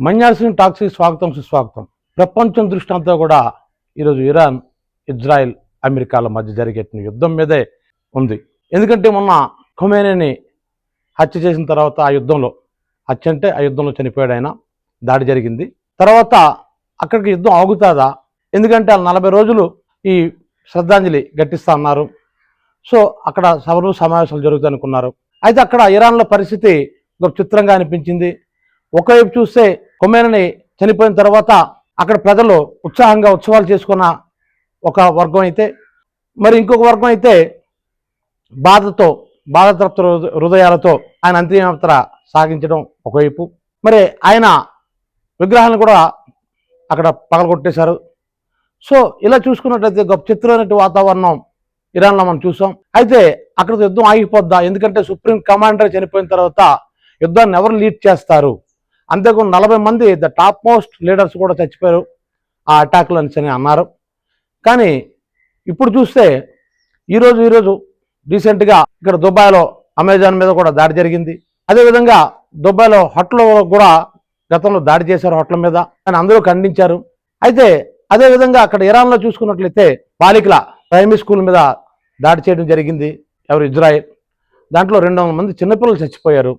మన్యాల్సిన టాక్స్కి స్వాగతం సుస్వాగతం. ప్రపంచం దృష్టి అంతా కూడా ఈరోజు ఇరాన్, ఇజ్రాయెల్, అమెరికాల మధ్య జరిగే యుద్ధం మీదే ఉంది. ఎందుకంటే మొన్న ఖొమేనీని హత్య చేసిన తర్వాత ఆ యుద్ధంలో చనిపోయాడు ఆయన. దాడి జరిగింది. తర్వాత అక్కడికి యుద్ధం ఆగుతుందా? ఎందుకంటే వాళ్ళు 40 రోజులు ఈ శ్రద్ధాంజలి ఘటిస్తా అన్నారు. సో అక్కడ సభలు సమావేశాలు జరుగుతాయి అనుకున్నారు. అయితే అక్కడ ఇరాన్లో పరిస్థితి ఒక చిత్రంగా అనిపించింది. ఒకవైపు చూస్తే ఖొమేనీ చనిపోయిన తర్వాత అక్కడ ప్రజలు ఉత్సాహంగా ఉత్సవాలు చేసుకున్న ఒక వర్గం అయితే, మరి ఇంకొక వర్గం అయితే బాధతప్త హృదయాలతో ఆయన అంతిమయాత్ర సాగించడం ఒకవైపు. మరి ఆయన విగ్రహాలను కూడా అక్కడ పగలగొట్టేశారు. సో ఇలా చూసుకున్నట్లయితే గొప్ప చిత్రమైన వాతావరణం ఇరాన్లో మనం చూసాం. అయితే అక్కడ యుద్ధం ఆగిపోద్దా? ఎందుకంటే సుప్రీం కమాండర్ చనిపోయిన తర్వాత యుద్ధాన్ని ఎవరు లీడ్ చేస్తారు? అంతేకాకుండా 40 మంది ద టాప్ మోస్ట్ లీడర్స్ కూడా చచ్చిపోయారు ఆ అటాక్లు అని అన్నారు. కానీ ఇప్పుడు చూస్తే ఈరోజు రీసెంట్గా ఇక్కడ దుబాయ్లో అమెజాన్ మీద కూడా దాడి జరిగింది. అదేవిధంగా దుబాయ్లో హోటల్ కూడా గతంలో దాడి చేశారు, హోటల్ మీద అని అందరూ ఖండించారు. అయితే అదేవిధంగా అక్కడ ఇరాన్లో చూసుకున్నట్లయితే బాలికల ప్రైమరీ స్కూల్ మీద దాడి చేయడం జరిగింది ఇజ్రాయెల్. దాంట్లో 200 మంది చిన్నపిల్లలు చచ్చిపోయారు.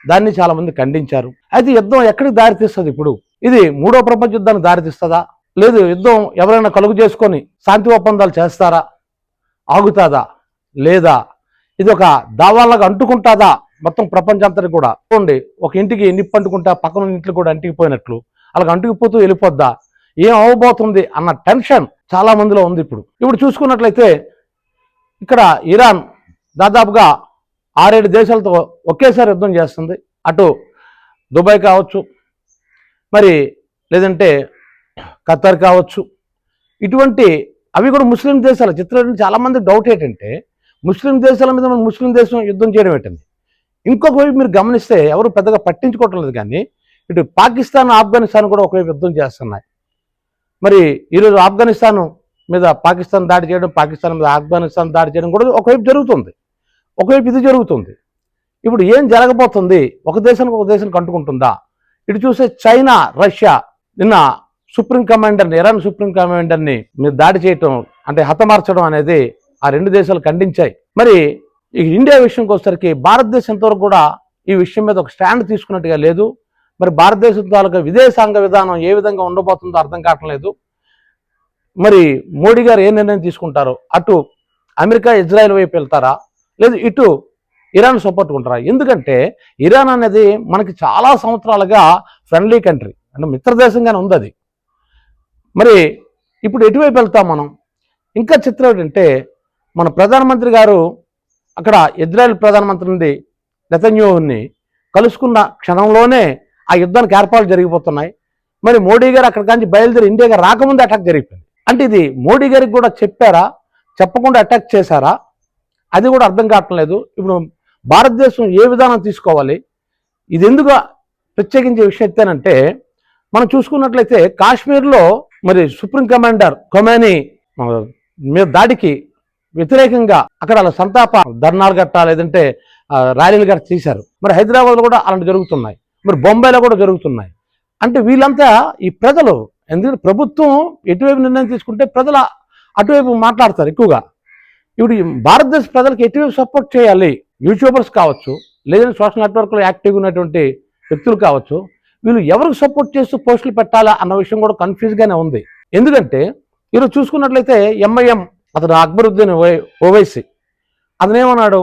దాన్ని చాలామంది ఖండించారు. అయితే యుద్ధం ఎక్కడికి దారితీస్తుంది? ఇప్పుడు ఇది 3వ ప్రపంచ యుద్ధానికి దారితీస్తుందా? లేదు యుద్ధం ఎవరైనా కలుగు చేసుకొని శాంతి ఒప్పందాలు చేస్తారా? ఆగుతుందా? లేదా ఇది ఒక దావాలాగా అంటుకుంటుందా మొత్తం ప్రపంచంతటి కూడా? చూడండి, ఒక ఇంటికి నిప్పు అంటుకుంటా పక్కన ఇంట్లో కూడా అంటికిపోయినట్లు అలాగ అంటుకుపోతూ వెళ్ళిపోద్దా? ఏం అవ్వబోతుంది అన్న టెన్షన్ చాలా మందిలో ఉంది. ఇప్పుడు చూసుకున్నట్లయితే ఇక్కడ ఇరాన్ దాదాపుగా 6-7 దేశాలతో ఒకేసారి యుద్ధం చేస్తుంది. అటు దుబాయ్ కావచ్చు, మరి లేదంటే ఖత్తర్ కావచ్చు, ఇటువంటి అవి కూడా ముస్లిం దేశాలు. చిత్రం చాలామంది డౌట్ ఏంటంటే ముస్లిం దేశాల మీద ముస్లిం దేశం యుద్ధం చేయడం ఏంటండి. ఇంకొక వైపు మీరు గమనిస్తే ఎవరు పెద్దగా పట్టించుకోవటం లేదు. కానీ ఇటు పాకిస్తాన్, ఆఫ్ఘనిస్తాన్ కూడా ఒకవైపు యుద్ధం చేస్తున్నాయి. మరి ఈరోజు ఆఫ్ఘనిస్తాన్ మీద పాకిస్తాన్ దాడి చేయడం, పాకిస్తాన్ మీద ఆఫ్ఘనిస్తాన్ దాడి చేయడం కూడా ఒకవైపు జరుగుతుంది. ఒకవైపు ఇది జరుగుతుంది. ఇప్పుడు ఏం జరగబోతుంది? ఒక దేశానికి ఒక దేశానికి అంటుకుంటుందా? ఇటు చూస్తే చైనా, రష్యా నిన్న ఇరాన్ సుప్రీం కమాండర్ని మీరు దాడి చేయటం అంటే హతమార్చడం అనేది ఆ 2 దేశాలు ఖండించాయి. మరి ఈ ఇండియా విషయంకి వచ్చేసరికి భారతదేశం ఎంతవరకు కూడా ఈ విషయం మీద ఒక స్టాండ్ తీసుకున్నట్టుగా లేదు. మరి భారతదేశం తాలూకా విదేశాంగ విధానం ఏ విధంగా ఉండబోతుందో అర్థం కావట్లేదు. మరి మోడీ గారు ఏ నిర్ణయం తీసుకుంటారో, అటు అమెరికా, ఇజ్రాయెల్ వైపు వెళ్తారా, లేదు ఇటు ఇరాన్ సపోర్ట్ ఉంటారా? ఎందుకంటే ఇరాన్ అనేది మనకి చాలా సంవత్సరాలుగా ఫ్రెండ్లీ కంట్రీ అంటే మిత్రదేశంగానే ఉంది అది. మరి ఇప్పుడు ఎటువైపు వెళ్తాం మనం? ఇంకా చిత్రం ఏంటంటే మన ప్రధానమంత్రి గారు అక్కడ ఇజ్రాయెల్ ప్రధానమంత్రి నుండి నెతన్యాహుని కలుసుకున్న క్షణంలోనే ఆ యుద్ధానికి ఏర్పాట్లు జరిగిపోతున్నాయి. మరి మోడీ గారు అక్కడి నుంచి బయలుదేరి ఇండియాగా రాకముందే అటాక్ జరిగిపోయింది. అంటే ఇది మోడీ గారికి కూడా చెప్పారా, చెప్పకుండా అటాక్ చేశారా? అది కూడా అర్థం కావట్లేదు. ఇప్పుడు భారతదేశం ఏ విధానం తీసుకోవాలి? ఇది ఎందుకు ప్రత్యేకించే విషయం ఎత్తానంటే మనం చూసుకున్నట్లయితే కాశ్మీర్లో మరి సుప్రీం కమాండర్ ఖొమేనీ మీద దాడికి వ్యతిరేకంగా అక్కడ వాళ్ళ సంతాప ధర్నాలు గట్టా లేదంటే ర్యాలీలు గట్ట తీశారు. మరి హైదరాబాద్లో కూడా అలాంటి జరుగుతున్నాయి, మరి బొంబాయిలో కూడా జరుగుతున్నాయి. అంటే వీళ్ళంతా ఈ ప్రజలు, ఎందుకంటే ప్రభుత్వం ఎటువైపు నిర్ణయం తీసుకుంటే ప్రజలు అటువైపు మాట్లాడతారు ఎక్కువగా. ఇప్పుడు భారతదేశ ప్రజలకు ఎటువైపు సపోర్ట్ చేయాలి? యూట్యూబర్స్ కావచ్చు, లేదంటే సోషల్ నెట్వర్క్లో యాక్టివ్గా ఉన్నటువంటి వ్యక్తులు కావచ్చు, వీళ్ళు ఎవరికి సపోర్ట్ చేస్తూ పోస్టులు పెట్టాలా అన్న విషయం కూడా కన్ఫ్యూజ్గానే ఉంది. ఎందుకంటే ఈరోజు చూసుకున్నట్లయితే ఎంఐఎం అతను అక్బరుద్దీన్ ఓవైసీ అతనేమన్నాడు,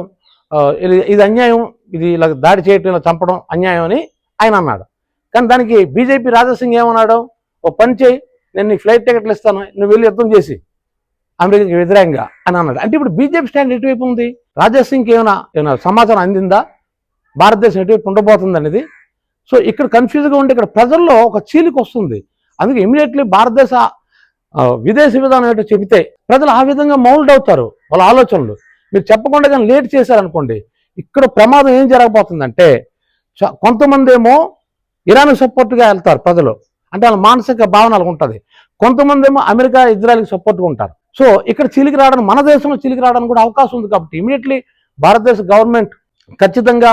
ఇది అన్యాయం, ఇది ఇలా దాడి చేయటం, ఇలా చంపడం అన్యాయం అని ఆయన అన్నాడు. కానీ దానికి బీజేపీ రాజాసింగ్ ఏమన్నాడు, ఓ పని చేయి, నేను నీకు ఫ్లైట్ టికెట్లు ఇస్తాను, నువ్వు వెళ్ళి యుద్ధం చేసి అమెరికాకి వ్యతిరేకంగా అని అన్నాడు. అంటే ఇప్పుడు బీజేపీ స్టాండ్ ఎటువైపు ఉంది? రాజాసింగ్కి ఏమైనా సమాచారం అందిందా భారతదేశం ఎటువైపు ఉండబోతుంది అనేది? సో ఇక్కడ కన్ఫ్యూజ్గా ఉంటే ఇక్కడ ప్రజల్లో ఒక చీలిక వస్తుంది. అందుకే ఇమీడియట్లీ భారతదేశ విదేశీ విధానం ఏంటో చెబితే ప్రజలు ఆ విధంగా మౌల్డ్ అవుతారు వాళ్ళ ఆలోచనలు. మీరు చెప్పకుండా కానీ లేట్ చేశారనుకోండి, ఇక్కడ ప్రమాదం ఏం జరగబోతుందంటే కొంతమంది ఏమో ఇరాన్ సపోర్ట్గా వెళ్తారు ప్రజలు, అంటే వాళ్ళ మానసిక భావనలు ఉంటుంది. కొంతమంది ఏమో అమెరికా, ఇజ్రాయెల్కి సపోర్ట్గా ఉంటారు. సో ఇక్కడ చీలికి రావడానికి, మన దేశంలో చీలికి రావడానికి కూడా అవకాశం ఉంది. కాబట్టి ఇమీడియట్లీ భారతదేశ గవర్నమెంట్ ఖచ్చితంగా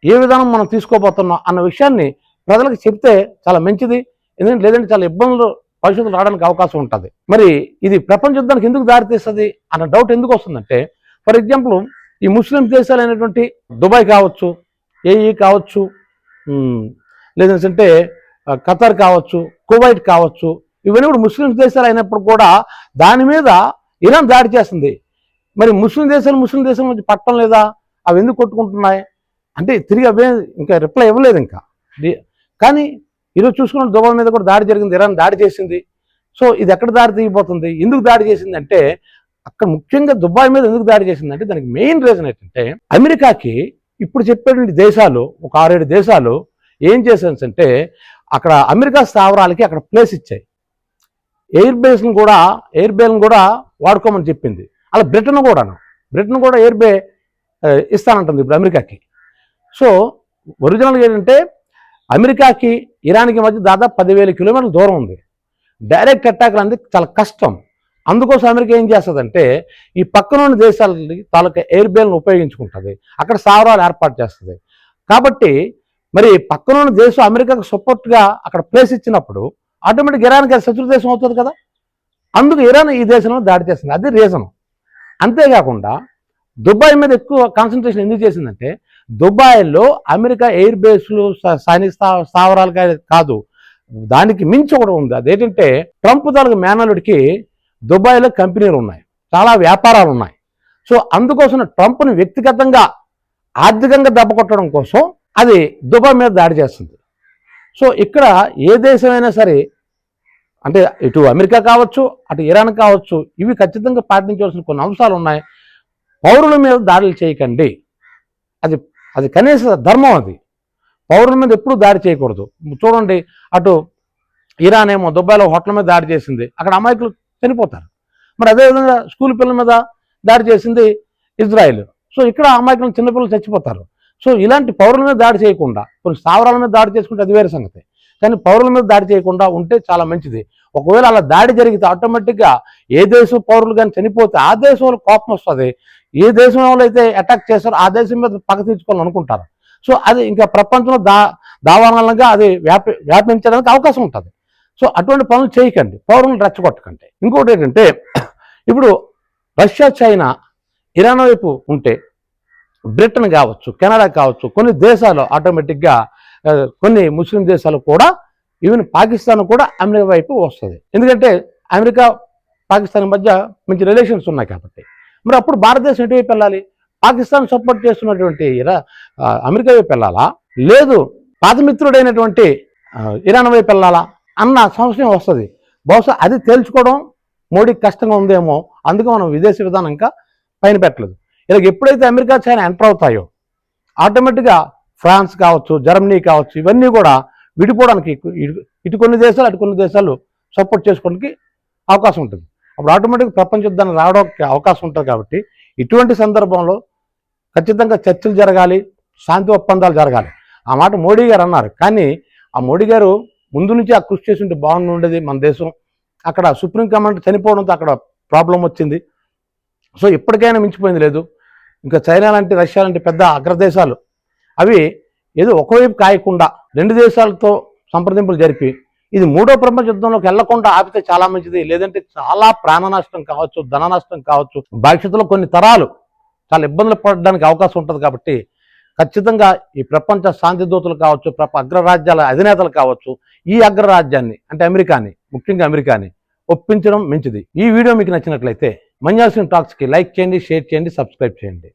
ఏ విధానం మనం తీసుకోబోతున్నాం అన్న విషయాన్ని ప్రజలకు చెప్తే చాలా మంచిది. ఎందుకంటే లేదంటే చాలా ఇబ్బందులు భవిష్యత్తులో రావడానికి అవకాశం ఉంటుంది. మరి ఇది ప్రపంచ యుద్ధానికి ఎందుకు దారితీస్తుంది అన్న డౌట్ ఎందుకు వస్తుందంటే, ఫర్ ఎగ్జాంపుల్ ఈ ముస్లిం దేశాలైనటువంటి దుబాయ్ కావచ్చు, ఏఈ కావచ్చు, లేదంటే ఖతార్ కావచ్చు, కువైట్ కావచ్చు, ఇవన్నీ కూడా ముస్లిం దేశాలు అయినప్పుడు కూడా దాని మీద ఇరాన్ దాడి చేస్తుంది. మరి ముస్లిం దేశాల మధ్య పట్టం లేదా? అవి ఎందుకు కొట్టుకుంటున్నాయి అంటే తిరిగి అవే ఇంకా రిప్లై ఇవ్వలేదు ఇంకా. కానీ ఈరోజు చూసుకున్న దుబాయ్ మీద కూడా దాడి జరిగింది, ఇరాన్ దాడి చేసింది. సో ఇది ఎక్కడ దాడి తీయబోతుంది? ఎందుకు దాడి చేసింది అంటే, అక్కడ ముఖ్యంగా దుబాయ్ మీద ఎందుకు దాడి చేసిందంటే దానికి మెయిన్ రీజన్ ఏంటంటే, అమెరికాకి ఇప్పుడు చెప్పేటువంటి దేశాలు ఒక 6-7 దేశాలు ఏం చేశారంటే అక్కడ అమెరికా స్థావరాలకి అక్కడ ప్లేస్ ఇచ్చాయి. ఎయిర్ బేస్ను కూడా వాడుకోమని చెప్పింది. అలా బ్రిటన్ కూడా ఎయిర్ బే ఇస్తానంటుంది ఇప్పుడు అమెరికాకి. సో ఒరిజినల్గా ఏంటంటే అమెరికాకి ఇరాన్కి మధ్య దాదాపు 10,000 కిలోమీటర్ల దూరం ఉంది. డైరెక్ట్ అటాక్లు అనేది చాలా కష్టం. అందుకోసం అమెరికా ఏం చేస్తుందంటే ఈ పక్కనున్న దేశాలకి తాలూకా ఎయిర్ బేలను ఉపయోగించుకుంటుంది, అక్కడ స్థావరాలు ఏర్పాటు చేస్తుంది. కాబట్టి మరి పక్కనున్న దేశం అమెరికాకు సపోర్ట్గా అక్కడ ప్లేస్ ఇచ్చినప్పుడు ఆటోమేటిక్ ఇరాన్కి అది శత్రు దేశం అవుతుంది కదా. అందుకు ఇరాన్ ఈ దేశంలో దాడి చేస్తుంది, అది రీజన్. అంతేకాకుండా దుబాయ్ మీద ఎక్కువ కాన్సన్ట్రేషన్ ఎందుకు చేసిందంటే, దుబాయ్లో అమెరికా ఎయిర్ బేస్లు సైనిక స్థావరాలు కాదు, దానికి మించి ఒకటి ఉంది. అదేంటంటే ట్రంప్ తాలూకు మేనల్లుడికి దుబాయ్లో కంపెనీలు ఉన్నాయి, చాలా వ్యాపారాలు ఉన్నాయి. సో అందుకోసం ట్రంప్ను వ్యక్తిగతంగా ఆర్థికంగా దెబ్బ కొట్టడం కోసం అది దుబాయ్ మీద దాడి చేస్తుంది. సో ఇక్కడ ఏ దేశమైనా సరే, అంటే ఇటు అమెరికా కావచ్చు, అటు ఇరాన్ కావచ్చు, ఇవి ఖచ్చితంగా పాటించవలసిన కొన్ని అంశాలు ఉన్నాయి. పౌరుల మీద దాడులు చేయకండి, అది కనీస ధర్మం. అది పౌరుల మీద ఎప్పుడూ దాడి చేయకూడదు. చూడండి, అటు ఇరాన్ ఏమో దుబాయ్లో హోటల్ మీద దాడి చేసింది, అక్కడ అమాయకులు చనిపోతారు. మరి అదేవిధంగా స్కూల్ పిల్లల మీద దాడి చేసింది ఇజ్రాయిల్. సో ఇక్కడ అమాయకులు చిన్నపిల్లలు చచ్చిపోతారు. సో ఇలాంటి పౌరుల మీద దాడి చేయకుండా, కొన్ని స్థావరాల మీద దాడి చేసుకుంటే అది వేరే సంగతి, కానీ పౌరుల మీద దాడి చేయకుండా ఉంటే చాలా మంచిది. ఒకవేళ అలా దాడి జరిగితే ఆటోమేటిక్గా ఏ దేశం పౌరులు కానీ చనిపోతే ఆ దేశంలో కోపం వస్తుంది. ఏ దేశం అయితే అటాక్ చేస్తారో ఆ దేశం మీద పగ తీర్చుకోవాలని అనుకుంటారు. సో అది ఇంకా ప్రపంచంలో దావానంగా అది వ్యాపించడానికి అవకాశం ఉంటుంది. సో అటువంటి పనులు చేయకండి, పౌరులను రెచ్చగొట్టకండి. ఇంకోటి ఏంటంటే, ఇప్పుడు రష్యా, చైనా, ఇరాన్ వైపు ఉంటే బ్రిటన్ కావచ్చు, కెనడా కావచ్చు, కొన్ని దేశాలు ఆటోమేటిక్గా కొన్ని ముస్లిం దేశాలు కూడా, ఈవెన్ పాకిస్తాన్ కూడా అమెరికా వైపు వస్తుంది. ఎందుకంటే అమెరికా పాకిస్తాన్ మధ్య మంచి రిలేషన్స్ ఉన్నాయి కాబట్టి. మరి అప్పుడు భారతదేశం ఎటువైపు వెళ్ళాలి? పాకిస్తాన్ సపోర్ట్ చేస్తున్నటువంటి అమెరికా వైపు వెళ్ళాలా, లేదు పాత మిత్రుడైనటువంటి ఇరాన్ వైపు వెళ్ళాలా అన్న సంశయం వస్తుంది. బహుశా అది తేల్చుకోవడం మోడీకి కష్టంగా ఉందేమో, అందుకే మనం విదేశీ విధానం ఇంకా పైన పెట్టలేదు. ఇలా ఎప్పుడైతే అమెరికా, చైనా ఎంటర్ అవుతాయో ఆటోమేటిక్గా ఫ్రాన్స్ కావచ్చు, జర్మనీ కావచ్చు, ఇవన్నీ కూడా విడిపోవడానికి ఇటు కొన్ని దేశాలు అటు కొన్ని దేశాలు సపోర్ట్ చేసుకోవడానికి అవకాశం ఉంటుంది. అప్పుడు ఆటోమేటిక్గా ప్రపంచ యుద్ధాన్ని రావడానికి అవకాశం ఉంటుంది. కాబట్టి ఇటువంటి సందర్భంలో ఖచ్చితంగా చర్చలు జరగాలి, శాంతి ఒప్పందాలు జరగాలి. ఆ మాట మోడీ గారు అన్నారు. కానీ ఆ మోడీ గారు ముందు నుంచి ఆ కృషి చేసి ఉంటే బాగుండేది. మన దేశం అక్కడ సుప్రీం కమాండర్ చనిపోవడంతో అక్కడ ప్రాబ్లం వచ్చింది. సో ఇప్పటికైనా మించిపోయింది లేదు. ఇంకా చైనా లాంటి, రష్యా లాంటి పెద్ద అగ్రదేశాలు అవి ఏదో ఒకవైపు కాయకుండా 2 దేశాలతో సంప్రదింపులు జరిపి ఇది 3వ ప్రపంచ యుద్ధంలోకి వెళ్లకుండా ఆపితే చాలా మంచిది. లేదంటే చాలా ప్రాణ నష్టం కావచ్చు, ధన నష్టం కావచ్చు, భవిష్యత్తులో కొన్ని తరాలు చాలా ఇబ్బందులు పడడానికి అవకాశం ఉంటుంది. కాబట్టి ఖచ్చితంగా ఈ ప్రపంచ శాంతి దూతలు కావచ్చు, అగ్రరాజ్యాల అధినేతలు కావచ్చు, ఈ అగ్రరాజ్యాన్ని అంటే అమెరికాని, ముఖ్యంగా అమెరికాని ఒప్పించడం మంచిది. ఈ వీడియో మీకు నచ్చినట్లయితే మంజాసింగ్ టాక్స్కి లైక్ చేయండి, షేర్ చేయండి, సబ్స్క్రైబ్ చేయండి.